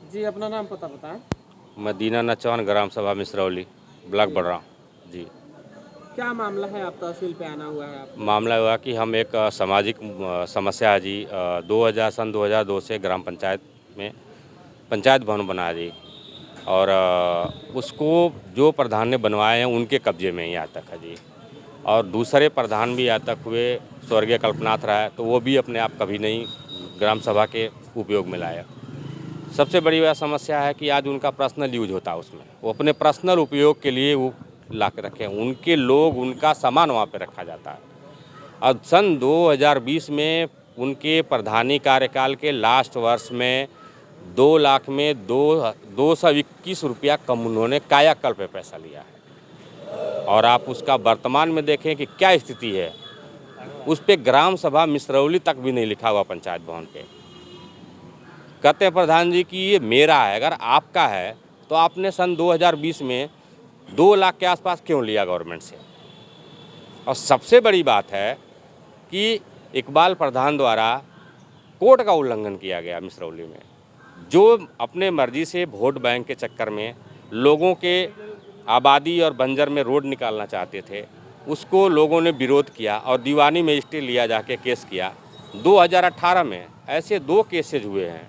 जी, अपना नाम पता बताएं। मैं दीनानाथ चौहान, ग्राम सभा मिसरौली, ब्लॉक बड़रा। जी। क्या मामला है, आप तहसील पे आना हुआ है आपको? मामला हुआ कि हम एक सामाजिक समस्या है जी। 2002 से ग्राम पंचायत में पंचायत भवन बना जी। और उसको जो प्रधान ने बनवाए हैं उनके कब्जे में ही आज तक है जी। और दूसरे प्रधान भी आज तक हुए, स्वर्गीय कल्पनाथ राय, तो वो भी अपने आप कभी नहीं ग्राम सभा के उपयोग में लाया। सबसे बड़ी वह समस्या है कि आज उनका पर्सनल यूज होता है, उसमें वो अपने पर्सनल उपयोग के लिए वो ला के रखे हैं। उनके लोग, उनका सामान वहाँ पे रखा जाता है। अब सन 2020 में उनके प्रधानी कार्यकाल के लास्ट वर्ष में 2 लाख में 221 रुपया कम उन्होंने कायाकल्प पे पैसा लिया है। और आप उसका वर्तमान में देखें कि क्या स्थिति है, उस पे ग्राम सभा मिसरौली तक भी नहीं लिखा हुआ पंचायत भवन पे। कहते हैं प्रधान जी कि ये मेरा है, अगर आपका है तो आपने सन 2020 में 2 लाख के आसपास क्यों लिया गवर्नमेंट से। और सबसे बड़ी बात है कि इकबाल प्रधान द्वारा कोर्ट का उल्लंघन किया गया मिसरौली में। जो अपने मर्जी से वोट बैंक के चक्कर में लोगों के आबादी और बंजर में रोड निकालना चाहते थे, उसको लोगों ने विरोध किया और दीवानी मजिस्ट्रेट लिया जाके केस किया। 2018 में ऐसे 2 केसेज हुए हैं।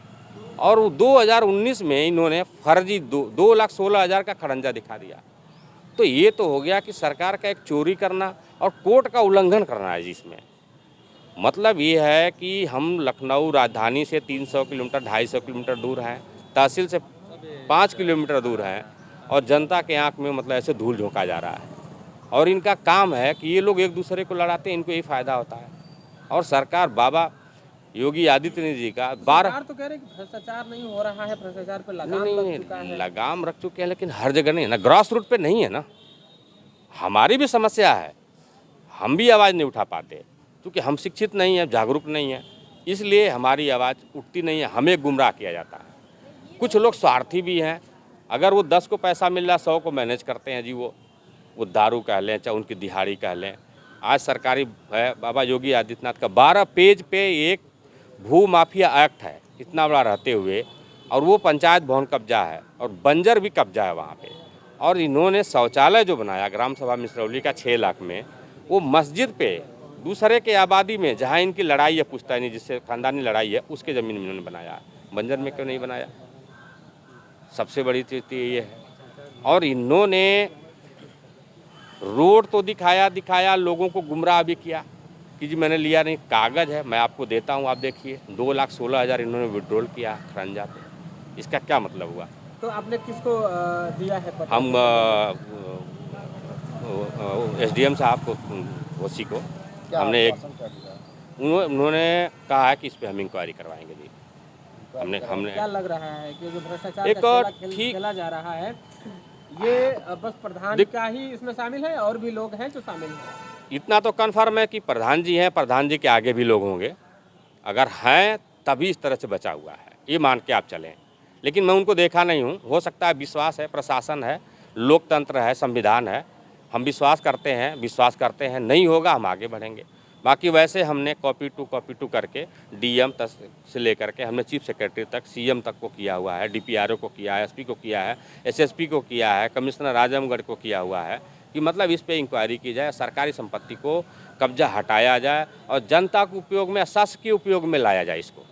और 2019 में इन्होंने फर्जी 2,16,000 का खड़ंजा दिखा दिया। तो ये तो हो गया कि सरकार का एक चोरी करना और कोर्ट का उल्लंघन करना है जिसमें। मतलब ये है कि हम लखनऊ राजधानी से 300 किलोमीटर 250 किलोमीटर दूर हैं, तहसील से 5 किलोमीटर दूर हैं, और जनता के आंख में मतलब ऐसे धूल झोंका जा रहा है। और इनका काम है कि ये लोग एक दूसरे को लड़ाते हैं, इनको यही फायदा होता है। और सरकार बाबा योगी आदित्यनाथ जी का 12 सरकार तो कह रहे हैं कि भ्रष्टाचार नहीं हो रहा है, भ्रष्टाचार पे लगाम नहीं लग चुका नहीं है। लगाम रख चुके हैं, लेकिन हर जगह नहीं है ना, ग्रास रूट पे नहीं है ना। हमारी भी समस्या है, हम भी आवाज़ नहीं उठा पाते क्योंकि हम शिक्षित नहीं हैं, जागरूक नहीं हैं, इसलिए हमारी आवाज़ उठती नहीं है, हमें गुमराह किया जाता है। कुछ लोग स्वार्थी भी हैं, अगर वो 10 को पैसा मिल रहा है 100 को मैनेज करते हैं जी। वो दारू कह लें चाहे उनकी दिहाड़ी कह लें। आज सरकारी है बाबा योगी आदित्यनाथ का 12 पेज पे एक भू माफिया एक्ट है, इतना बड़ा रहते हुए, और वो पंचायत भवन कब्जा है और बंजर भी कब्जा है वहाँ पे। और इन्होंने शौचालय जो बनाया ग्राम सभा मिसरौली का 6 लाख में, वो मस्जिद पे दूसरे के आबादी में जहाँ इनकी लड़ाई है पुश्तैनी, जिससे खानदानी लड़ाई है, उसके ज़मीन में इन्होंने बनाया, बंजर में क्यों नहीं बनाया। सबसे बड़ी चीज़ तो ये है। और इन्होंने रोड तो दिखाया, लोगों को गुमराह भी किया कि जी मैंने लिया नहीं, कागज़ है मैं आपको देता हूँ, आप देखिए 2,16,000 इन्होंने विड्रॉल किया खरंजा पे। इसका क्या मतलब हुआ। तो आपने किसको दिया है पता? हम SDM साहब को, ओसी को हमने एक, उन्होंने कहा है कि इस पे हम इंक्वायरी करवाएंगे जी। हमने क्या लग रहा है कि जो भ्रष्टाचार एक का ठीक खेला जा रहा है, ये बस प्रधान का ही इसमें शामिल है, और भी लोग हैं जो शामिल हैं? इतना तो कन्फर्म है कि प्रधान जी हैं, प्रधान जी के आगे भी लोग होंगे, अगर हैं तभी इस तरह से बचा हुआ है, ये मान के आप चलें। लेकिन मैं उनको देखा नहीं हूँ, हो सकता है विश्वास है, प्रशासन है, लोकतंत्र है, संविधान है, हम विश्वास करते हैं, नहीं होगा हम आगे बढ़ेंगे। बाकी वैसे हमने कॉपी टू करके DM तक से लेकर के हमने चीफ सेक्रेटरी तक, CM तक को किया हुआ है, DPRO को किया है, SP को किया है, SSP को किया है, कमिश्नर आजमगढ़ को किया हुआ है कि मतलब इस पे इंक्वायरी की जाए, सरकारी संपत्ति को कब्जा हटाया जाए और जनता के उपयोग में, शासकीय उपयोग में लाया जाए इसको।